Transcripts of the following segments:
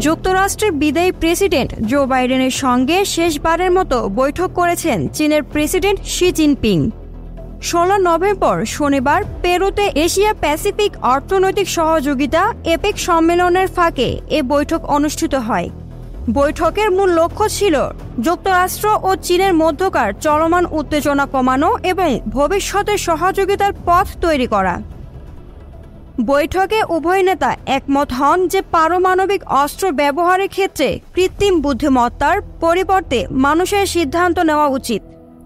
যুক্তরাষ্ট্রের বিদায়ী president Joe বাইডেনের সঙ্গে শেষবারের মতো বৈঠক করেছেন চীনের প্রেসিডেন্ট শি জিনপিং। 16 নভেম্বর শনিবার পেরুতে এশিয়া প্যাসিফিক অর্থনৈতিক সহযোগিতা এপেক সম্মেলনের ফাঁকে এ বৈঠক অনুষ্ঠিত হয়। বৈঠকের মূল লক্ষ্য ছিল যুক্তরাষ্ট্র ও চীনের মধ্যকার চলমান উত্তেজনা কমানো এবং ভবিষ্যতের সহযোগিতার পথ তৈরি করা। বৈঠকে উভয় নেতা একমত হন যে পারমাণবিক অস্ত্র ব্যবহারের ক্ষেত্রে কৃত্রিম বুদ্ধিমত্তার পরিবর্তে মানুষের সিদ্ধান্ত নেওয়া উচিত।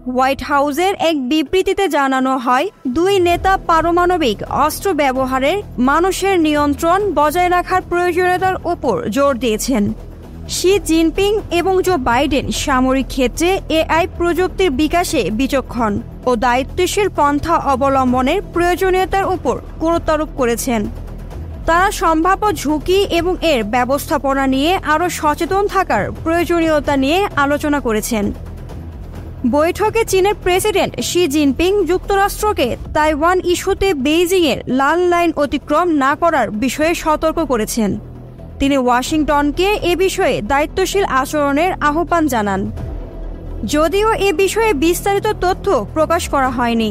হোয়াইট হাউসের এক বিবৃতিতে জানানো হয়, দুই নেতা পারমাণবিক অস্ত্র ব্যবহারের মানুষের নিয়ন্ত্রণ বজায় রাখার প্রয়োজনীয়তার উপর জোর দিয়েছেন। শি জিনপিং এবং জো বাইডেন সামরিক ক্ষেত্রে এআই প্রযুক্তির বিকাশে বিচক্ষণ ও দায়িত্বশীল পন্থা অবলম্বনের প্রয়োজনীয়তার উপর গুরুত্বারোপ করেছেন। তারা সম্ভাব্য ঝুঁকি এবং এর ব্যবস্থাপনা নিয়ে আরও সচেতন থাকার প্রয়োজনীয়তা নিয়ে আলোচনা করেছেন। বৈঠকে চীনের প্রেসিডেন্ট শি জিনপিং যুক্তরাষ্ট্রকে তাইওয়ান ইস্যুতে বেইজিংয়ের লাল লাইন অতিক্রম না করার বিষয়ে সতর্ক করেছেন। তিনি ওয়াশিংটনকে এ বিষয়ে দায়িত্বশীল আচরণের আহ্বান জানান। যদিও এ বিষয়ে বিস্তারিত তথ্য প্রকাশ করা হয়নি।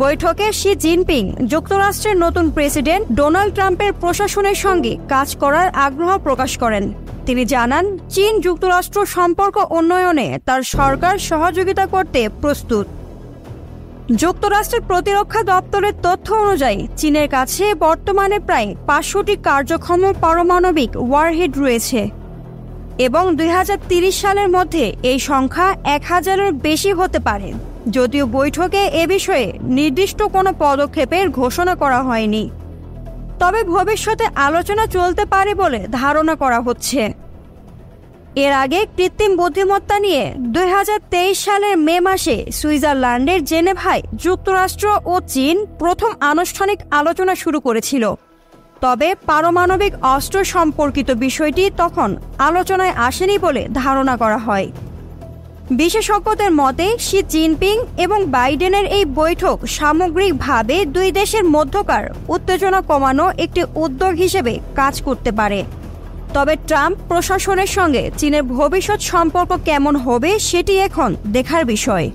বৈঠকে শি জিনপিং যুক্তরাষ্ট্রের নতুন প্রেসিডেন্ট ডোনাল্ড ট্রাম্পের প্রশাসনের সঙ্গে কাজ করার আগ্রহ প্রকাশ করেন। তিনি জানান, চীন যুক্তরাষ্ট্র সম্পর্ক উন্নয়নে তার সরকার সহযোগিতা করতে প্রস্তুত। যুক্তরাষ্ট্রের প্রতিরক্ষা দপ্তরের তথ্য অনুযায়ী চীনের কাছে বর্তমানে প্রায় 500টি কার্যক্ষম পারমাণবিক ওয়ারহেড রয়েছে এবং 2030 সালের মধ্যে এই সংখ্যা 1000-এর বেশি হতে পারে। যদিও বৈঠকে এ বিষয়ে নির্দিষ্ট কোনো পদক্ষেপের ঘোষণা করা হয়নি, তবে ভবিষ্যতে আলোচনা চলতে পারে বলে ধারণা করা হচ্ছে। এর আগে কৃত্রিম বুদ্ধিমত্তা নিয়ে 2023 সালের মে মাসে সুইজারল্যান্ডের জেনেভায় যুক্তরাষ্ট্র ও চীন প্রথম আনুষ্ঠানিক আলোচনা শুরু করেছিল। তবে পারমাণবিক অস্ত্র সম্পর্কিত বিষয়টি তখন আলোচনায় আসেনি বলে ধারণা করা হয়। বিশেষজ্ঞদের মতে শি জিনপিং এবং বাইডেনের এই বৈঠক সামগ্রিকভাবে দুই দেশের মধ্যকার উত্তেজনা কমানো একটি উদ্যোগ হিসেবে কাজ করতে পারে। তবে ট্রাম্প প্রশাসনের সঙ্গে চীনের ভবিষ্যৎ সম্পর্ক কেমন হবে সেটি এখন দেখার বিষয়।